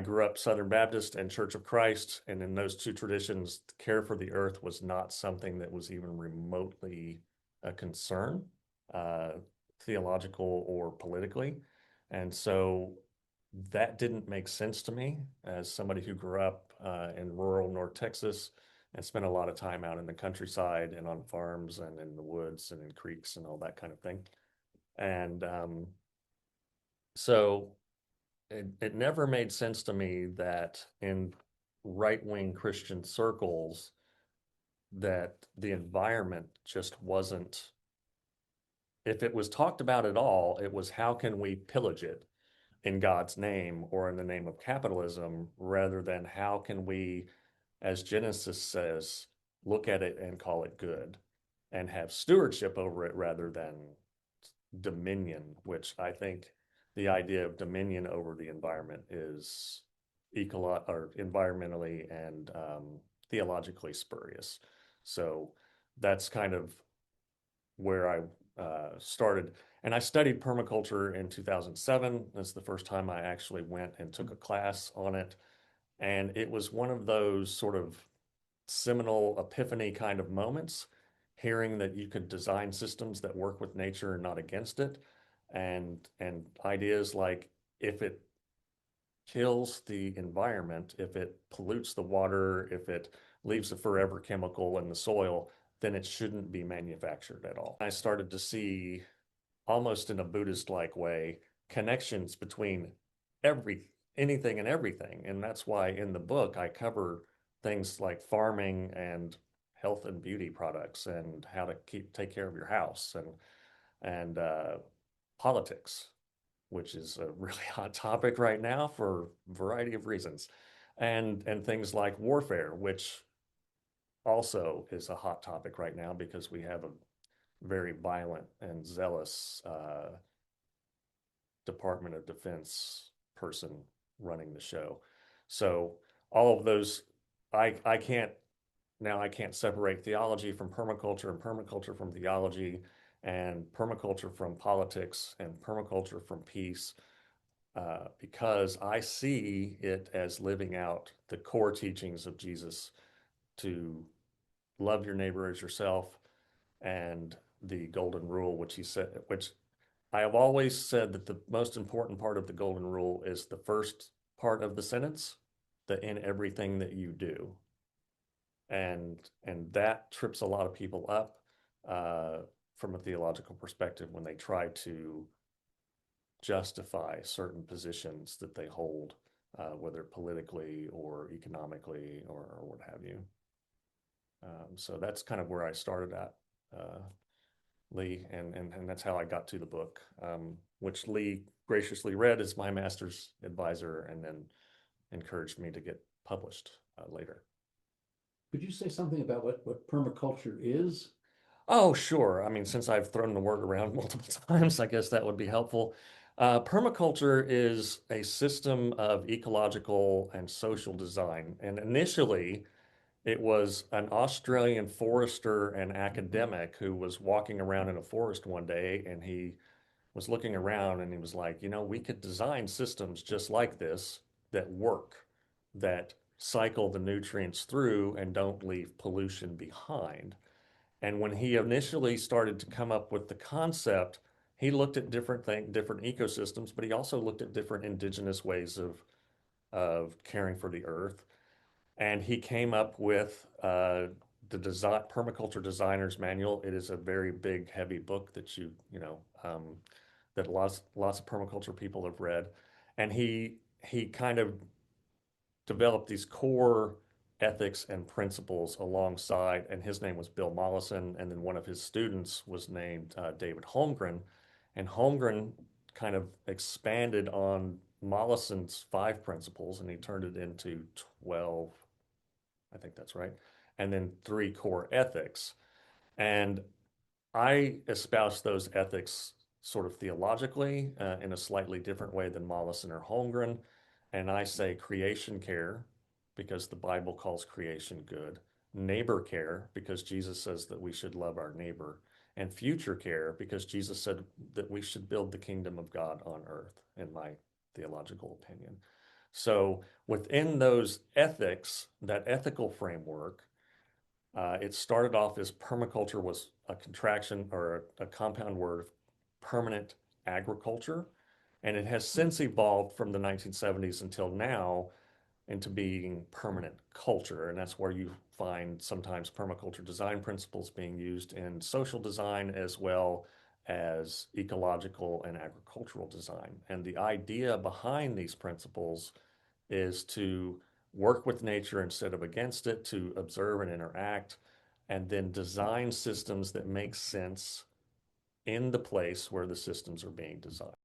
grew up Southern Baptist and Church of Christ, and in those two traditions, care for the earth was not something that was even remotely a concern, uh, theological or politically. And so that didn't make sense to me as somebody who grew up in rural North Texas and spent a lot of time out in the countryside and on farms and in the woods and in creeks and all that kind of thing. And so it never made sense to me that in right-wing Christian circles that the environment just wasn't, if it was talked about at all, it was how can we pillage it in God's name or in the name of capitalism, rather than how can we, as Genesis says, look at it and call it good and have stewardship over it rather than dominion, which I think the idea of dominion over the environment is or environmentally and theologically spurious. So that's kind of where I started. And I studied permaculture in 2007. That's the first time I actually went and took a class on it. And it was one of those sort of seminal epiphany kind of moments, hearing that you could design systems that work with nature and not against it. And ideas like if it kills the environment, if it pollutes the water, if it leaves a forever chemical in the soil, then it shouldn't be manufactured at all. I started to see, almost in a Buddhist-like way, connections between anything and everything. And that's why in the book I cover things like farming and health and beauty products and how to take care of your house and politics, which is a really hot topic right now for a variety of reasons, and things like warfare, which also is a hot topic right now because we have a very violent and zealous Department of Defense person running the show. So all of those, I can't I can't separate theology from permaculture and permaculture from theology and permaculture from politics and permaculture from peace, because I see it as living out the core teachings of Jesus to love your neighbor as yourself, and the golden rule, which he said, which I have always said that the most important part of the golden rule is the first part of the sentence, the in everything that you do. And that trips a lot of people up from a theological perspective when they try to justify certain positions that they hold, whether politically or economically or what have you. So that's kind of where I started at, Lee, and that's how I got to the book, which Lee graciously read as my master's advisor and then encouraged me to get published later. Could you say something about what permaculture is? Oh, sure. I mean, since I've thrown the word around multiple times, I guess that would be helpful. Permaculture is a system of ecological and social design. And initially, it was an Australian forester and academic who was walking around in a forest one day, and he was looking around and he was like, we could design systems just like this that work, that cycle the nutrients through and don't leave pollution behind. And when he initially started to come up with the concept, he looked at different ecosystems, but he also looked at different indigenous ways of caring for the earth. And he came up with the Permaculture Designer's Manual. It is a very big, heavy book that that lots of permaculture people have read. And he kind of developed these core ethics and principles alongside, and his name was Bill Mollison, and then one of his students was named David Holmgren, and Holmgren kind of expanded on Mollison's 5 principles, and he turned it into 12, I think that's right, and then 3 core ethics. And I espouse those ethics sort of theologically in a slightly different way than Mollison or Holmgren. And I say creation care because the Bible calls creation good, neighbor care because Jesus says that we should love our neighbor, and future care because Jesus said that we should build the kingdom of God on earth, in my theological opinion. So within those ethics, that ethical framework, it started off as permaculture was a contraction or a compound word of permanent agriculture. And it has since evolved from the 1970s until now into being permanent culture. And that's where you find sometimes permaculture design principles being used in social design as well as ecological and agricultural design. And the idea behind these principles is to work with nature instead of against it, to observe and interact, and then design systems that make sense in the place where the systems are being designed.